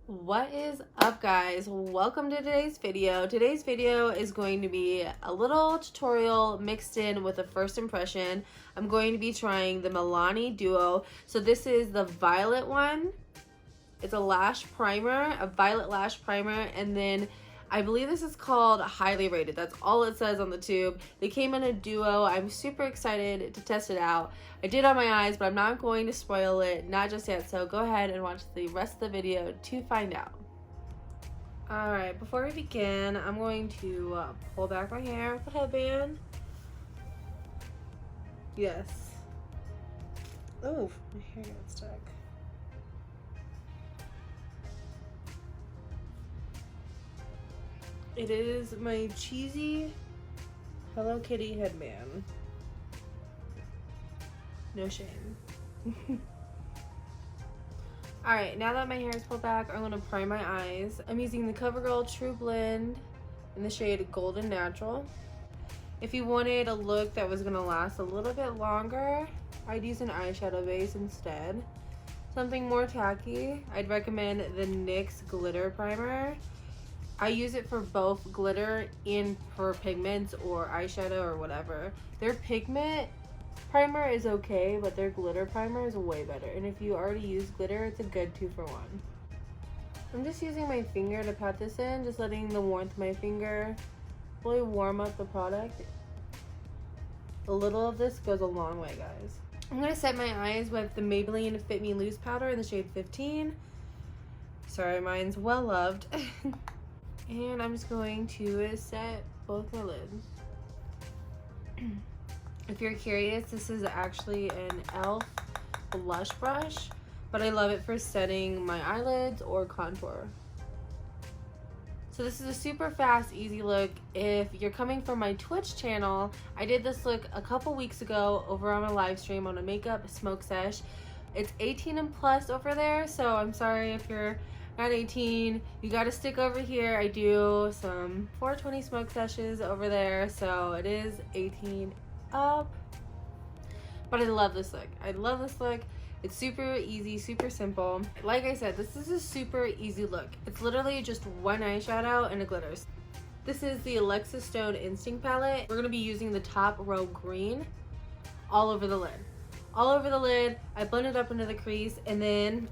What is up, guys? Welcome to today's video. Today's video is going to be a little tutorial mixed in with a first impression. I'm going to be trying the Milani Duo. So this is the violet one. It's a lash primer, a violet lash primer, and then I believe this is called Highly Rated. That's all it says on the tube. They came in a duo. I'm super excited to test it out. I did on my eyes, but I'm not going to spoil it, not just yet. So go ahead and watch the rest of the video to find out. All right, before we begin, I'm going to pull back my hair with the headband. Yes. Oh, my hair got stuck. It is my cheesy Hello Kitty headband. No shame. Alright, now that my hair is pulled back, I'm going to prime my eyes. I'm using the CoverGirl TruBlend in the shade Golden Natural. If you wanted a look that was going to last a little bit longer, I'd use an eyeshadow base instead. Something more tacky, I'd recommend the NYX Glitter Primer. I use it for both glitter and for pigments or eyeshadow or whatever. Their pigment primer is okay, but their glitter primer is way better. And if you already use glitter, it's a good 2-for-1. I'm just using my finger to pat this in, just letting the warmth of my finger really warm up the product. A little of this goes a long way, guys. I'm going to set my eyes with the Maybelline Fit Me Loose powder in the shade 15. Sorry, mine's well loved. And I'm just going to set both my lids. If you're curious, this is actually an e.l.f. blush brush, but I love it for setting my eyelids or contour. So this is a super fast, easy look. If you're coming from my Twitch channel, I did this look a couple weeks ago over on a live stream on a makeup smoke sesh. It's 18 and plus over there, so I'm sorry if you're not 18, you gotta stick over here. I do some 420 smoke sessions over there, so it is 18 up. But I love this look. I love this look. It's super easy, super simple. Like I said, this is a super easy look. It's literally just one eyeshadow and a glitter. This is the Alexis Stone Instinct palette. We're gonna be using the top row green all over the lid. All over the lid. I blend it up into the crease, and then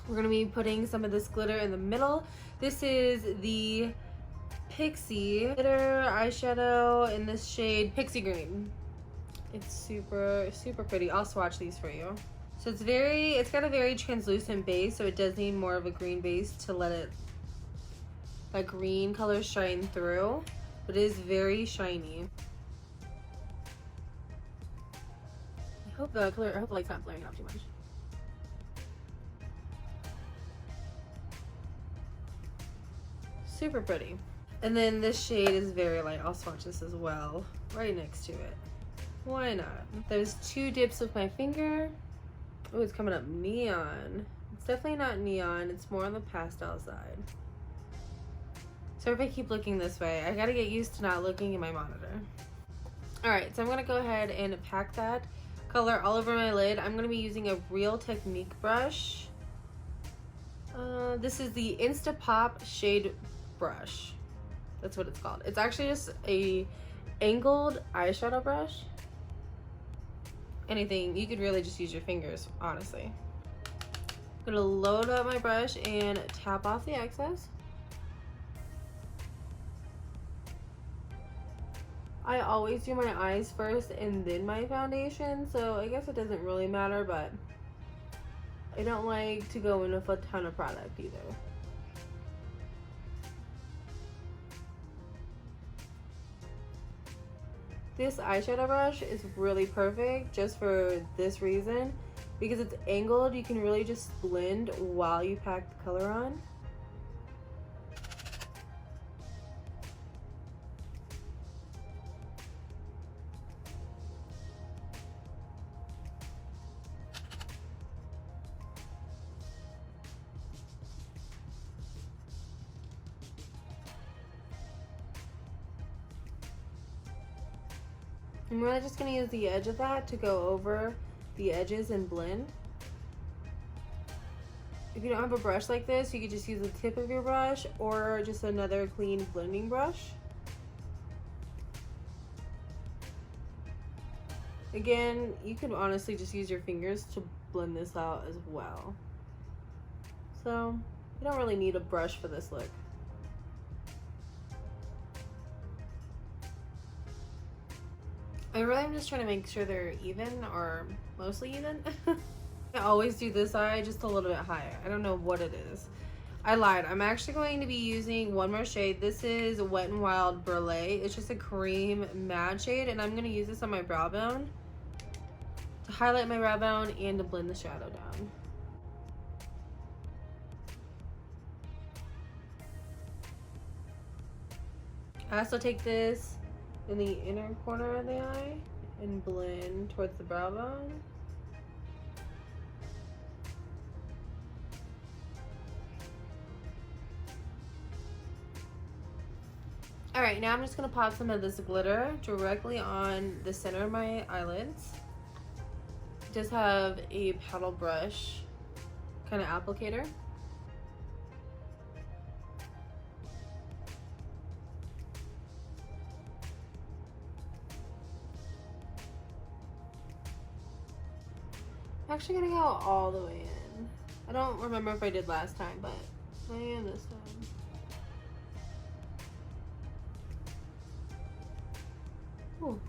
we're going to be putting some of this glitter in the middle. This is the Pixie glitter eyeshadow in this shade Pixie Green. It's super, super pretty. I'll swatch these for you. So it's got a very translucent base, so it does need more of a green base to let that green color shine through. But it is very shiny. I hope the light's not flaring out too much. Super pretty. And then this shade is very light. I'll swatch this as well right next to it. Why not? There's 2 dips with my finger. Oh, it's coming up neon. It's definitely not neon. It's more on the pastel side. So if I keep looking this way, I gotta get used to not looking at my monitor. Alright, so I'm gonna go ahead and pack that color all over my lid. I'm gonna be using a Real Technique brush. This is the Instapop Shade Brush. That's what it's called. It's actually just a angled eyeshadow brush. Anything, you could really just use your fingers, honestly. I'm gonna load up my brush and tap off the excess. I always do my eyes first and then my foundation, so I guess it doesn't really matter, but I don't like to go in with a ton of product either. This eyeshadow brush is really perfect just for this reason. Because it's angled, you can really just blend while you pack the color on. I'm really just going to use the edge of that to go over the edges and blend. If you don't have a brush like this, you could just use the tip of your brush or just another clean blending brush. Again, you could honestly just use your fingers to blend this out as well. So you don't really need a brush for this look. I really am just trying to make sure they're even, or mostly even. I always do this eye just a little bit higher. I don't know what it is. I lied. I'm actually going to be using one more shade. This is Wet n Wild Burley. It's just a cream matte shade, and I'm going to use this on my brow bone to highlight my brow bone and to blend the shadow down. I also take this in the inner corner of the eye and blend towards the brow bone. Alright, now I'm just going to pop some of this glitter directly on the center of my eyelids. Just have a paddle brush kind of applicator. I'm actually going to go all the way in. I don't remember if I did last time, but I am this time. Ooh.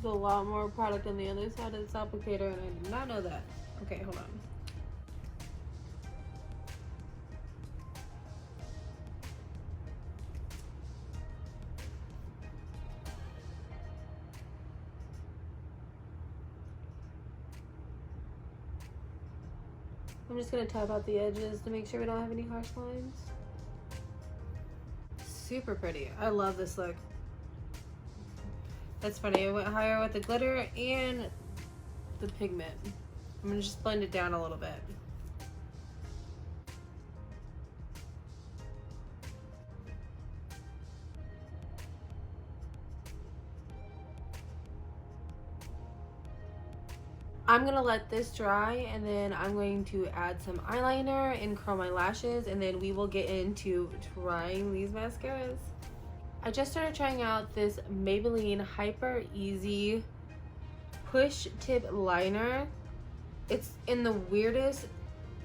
There's a lot more product on the other side of this applicator, and I did not know that. Okay, hold on. I'm just gonna tap out the edges to make sure we don't have any harsh lines. Super pretty. I love this look. That's funny. I went higher with the glitter and the pigment. I'm gonna just blend it down a little bit. I'm gonna let this dry, and then I'm going to add some eyeliner and curl my lashes, and then we will get into trying these mascaras. I just started trying out this Maybelline Hyper Easy Push Tip Liner. It's in the weirdest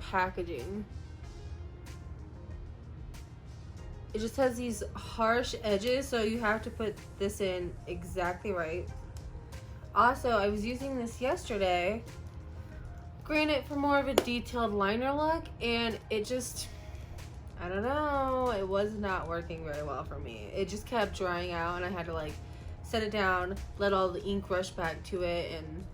packaging. It just has these harsh edges, so you have to put this in exactly right. Also, I was using this yesterday, granted for more of a detailed liner look, and it just, I don't know, it was not working very well for me. It just kept drying out, and I had to like set it down, let all the ink rush back to it, and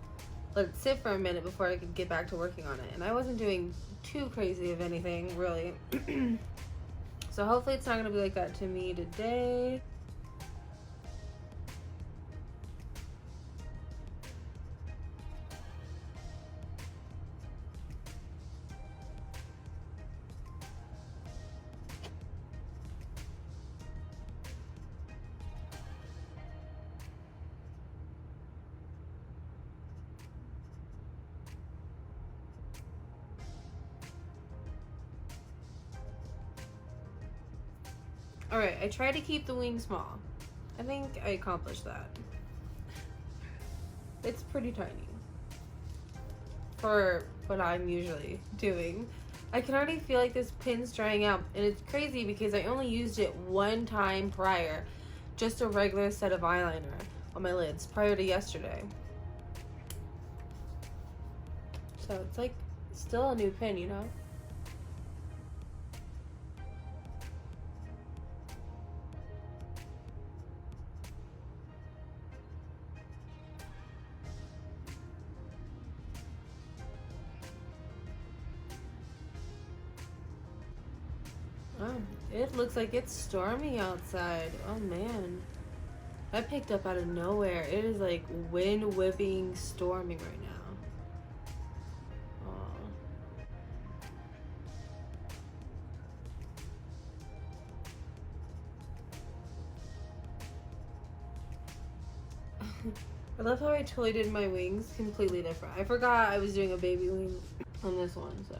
let it sit for a minute before I could get back to working on it. And I wasn't doing too crazy of anything, really. So hopefully it's not going to be like that to me today. Alright, I tried to keep the wing small. I think I accomplished that. It's pretty tiny for what I'm usually doing. I can already feel like this pin's drying out, and it's crazy because I only used it one time prior, just a regular set of eyeliner on my lids prior to yesterday. So it's like still a new pin, you know? Oh, it looks like it's stormy outside. Oh man. That picked up out of nowhere. It is like wind whipping, storming right now. I love how I totally did my wings completely different. I forgot I was doing a baby wing. on this one, so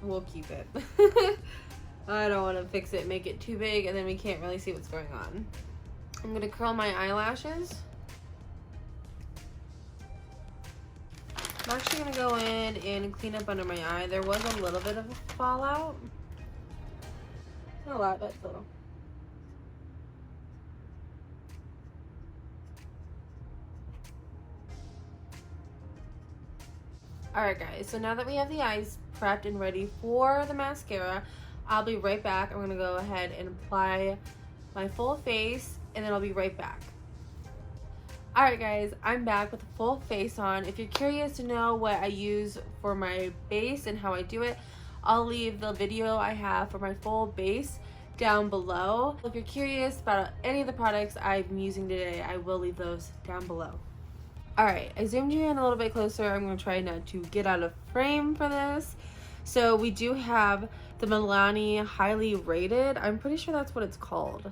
we'll keep it. I don't want to fix it, make it too big, and then we can't really see what's going on. I'm gonna curl my eyelashes. I'm actually gonna go in and clean up under my eye. There was a little bit of a fallout. Not a lot, but a little. Alright guys, so now that we have the eyes prepped and ready for the mascara, I'll be right back. I'm going to go ahead and apply my full face, and then I'll be right back. Alright guys, I'm back with a full face on. If you're curious to know what I use for my base and how I do it, I'll leave the video I have for my full base down below. If you're curious about any of the products I'm using today, I will leave those down below. Alright, I zoomed you in a little bit closer. I'm going to try not to get out of frame for this. So we do have the Milani Highly Rated. I'm pretty sure that's what it's called.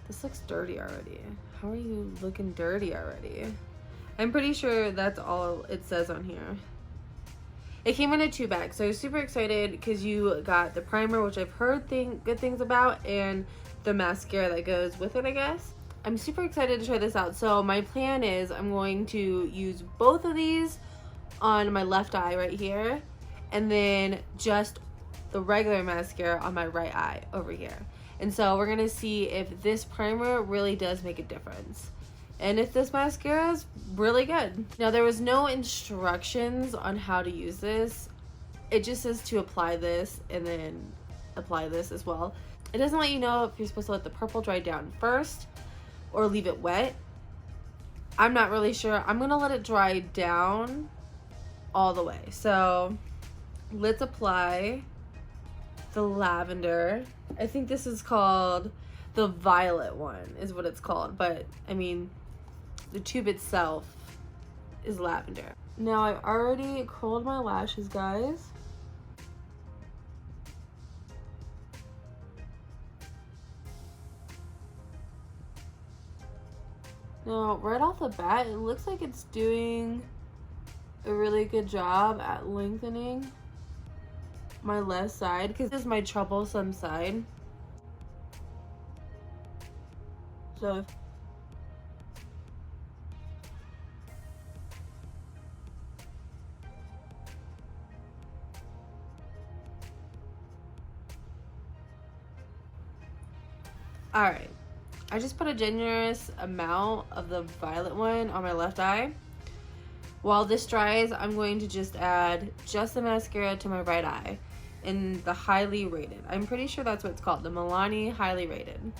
This looks dirty already. How are you looking dirty already? I'm pretty sure that's all it says on here. It came in a 2-pack, so I was super excited because you got the primer, which I've heard good things about, and the mascara that goes with it, I guess. I'm super excited to try this out. So my plan is I'm going to use both of these on my left eye right here, and then just the regular mascara on my right eye over here. And so we're gonna see if this primer really does make a difference, and if this mascara is really good. Now, there was no instructions on how to use this. It just says to apply this and then apply this as well. It doesn't let you know if you're supposed to let the purple dry down first or leave it wet. I'm not really sure. I'm gonna let it dry down all the way. So let's apply the lavender. I think this is called the violet one is what it's called, but I mean the tube itself is lavender. Now, I've already curled my lashes, guys. Now, right off the bat, it looks like it's doing a really good job at lengthening my left side, because this is my troublesome side. So alright, I just put a generous amount of the violet one on my left eye. While this dries, I'm going to just add just the mascara to my right eye in the Highly Rated. I'm pretty sure that's what it's called, the Milani Highly Rated.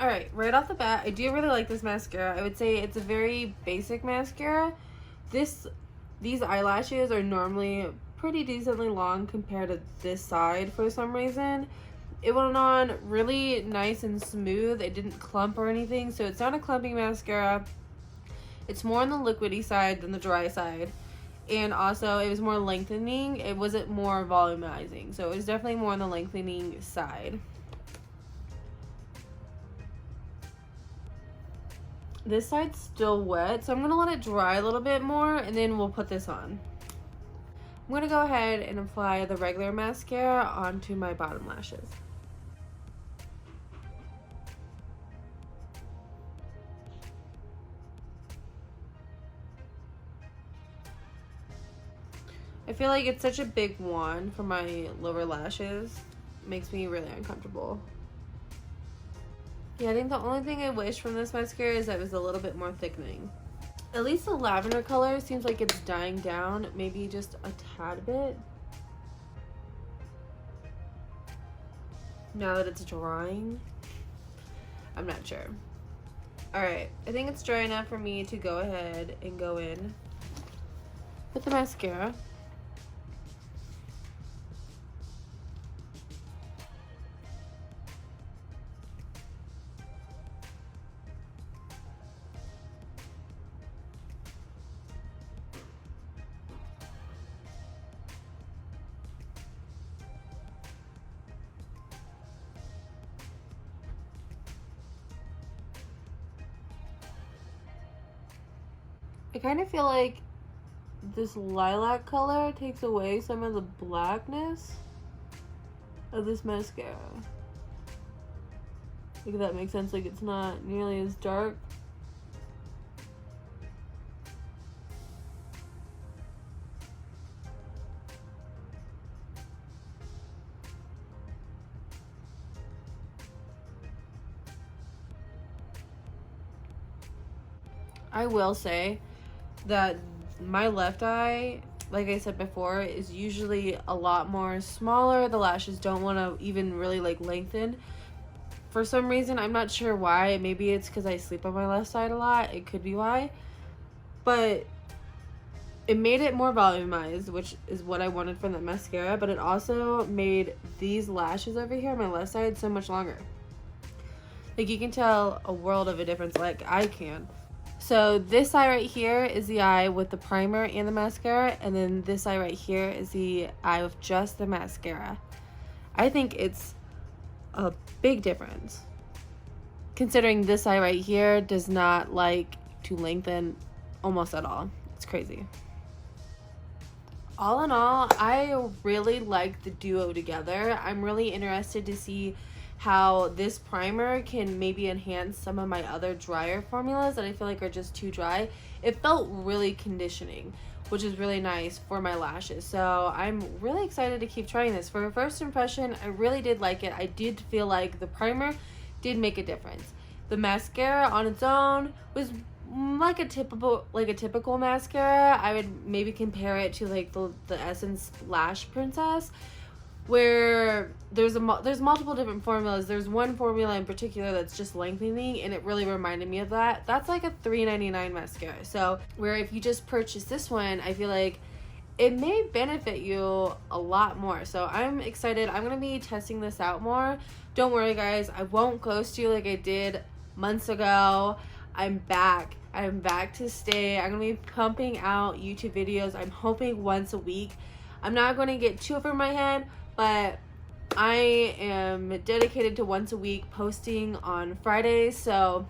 Alright, right off the bat, I do really like this mascara. I would say it's a very basic mascara. These eyelashes are normally pretty decently long compared to this side for some reason. It went on really nice and smooth. It didn't clump or anything, so it's not a clumping mascara. It's more on the liquidy side than the dry side. And also, it was more lengthening. It wasn't more volumizing, so it was definitely more on the lengthening side. This side's still wet, so I'm going to let it dry a little bit more, and then we'll put this on. I'm going to go ahead and apply the regular mascara onto my bottom lashes. I feel like it's such a big wand for my lower lashes. It makes me really uncomfortable. Yeah, I think the only thing I wish from this mascara is that it was a little bit more thickening. At least the lavender color seems like it's dying down, maybe just a tad bit. now that it's drying. I'm not sure. Alright, I think it's dry enough for me to go ahead and go in with the mascara. I kind of feel like this lilac color takes away some of the blackness of this mascara. Like, if that makes sense, like it's not nearly as dark. I will say that my left eye, like I said before, is usually a lot more smaller. The lashes don't want to even really like lengthen. For some reason, I'm not sure why. Maybe it's because I sleep on my left side a lot. It could be why. But it made it more volumized, which is what I wanted from the mascara. But it also made these lashes over here on my left side so much longer. Like, you can tell a world of a difference, like I can. So this eye right here is the eye with the primer and the mascara, and then this eye right here is the eye with just the mascara. I think it's a big difference, considering this eye right here does not like to lengthen almost at all. It's crazy. All in all, I really like the duo together. I'm really interested to see how this primer can maybe enhance some of my other drier formulas that I feel like are just too dry. It felt really conditioning, which is really nice for my lashes. So I'm really excited to keep trying this. For a first impression, I really did like it. I did feel like the primer did make a difference. The mascara on its own was like a typical mascara. I would maybe compare it to like the Essence Lash Princess, where there's multiple different formulas. There's one formula in particular that's just lengthening, and it really reminded me of that. That's like a $3.99 mascara. So where if you just purchase this one, I feel like it may benefit you a lot more. So I'm excited. I'm gonna be testing this out more. Don't worry, guys, I won't ghost you like I did months ago. I'm back to stay. I'm gonna be pumping out YouTube videos. I'm hoping once a week. I'm not going to get too over my head, but I am dedicated to once a week posting on Fridays. So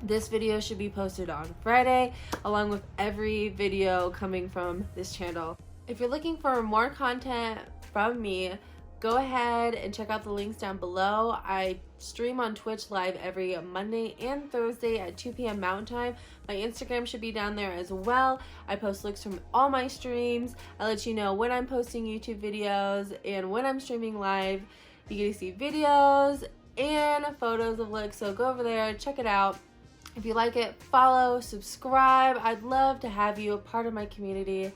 this video should be posted on Friday, along with every video coming from this channel. If you're looking for more content from me, go ahead and check out the links down below. I stream on Twitch live every Monday and Thursday at 2 p.m. Mountain Time. My Instagram should be down there as well. I post looks from all my streams. I let you know when I'm posting YouTube videos and when I'm streaming live. You get to see videos and photos of looks, so go over there, check it out. If you like it, follow, subscribe. I'd love to have you a part of my community.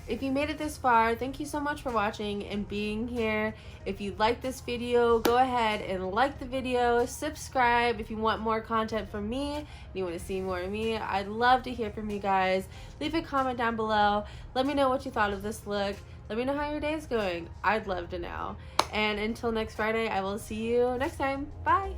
If you made it this far, thank you so much for watching and being here. If you like this video, go ahead and like the video, subscribe if you want more content from me and you want to see more of me. I'd love to hear from you guys. Leave a comment down below. Let me know what you thought of this look. Let me know how your day is going. I'd love to know. And until next Friday, I will see you next time. Bye.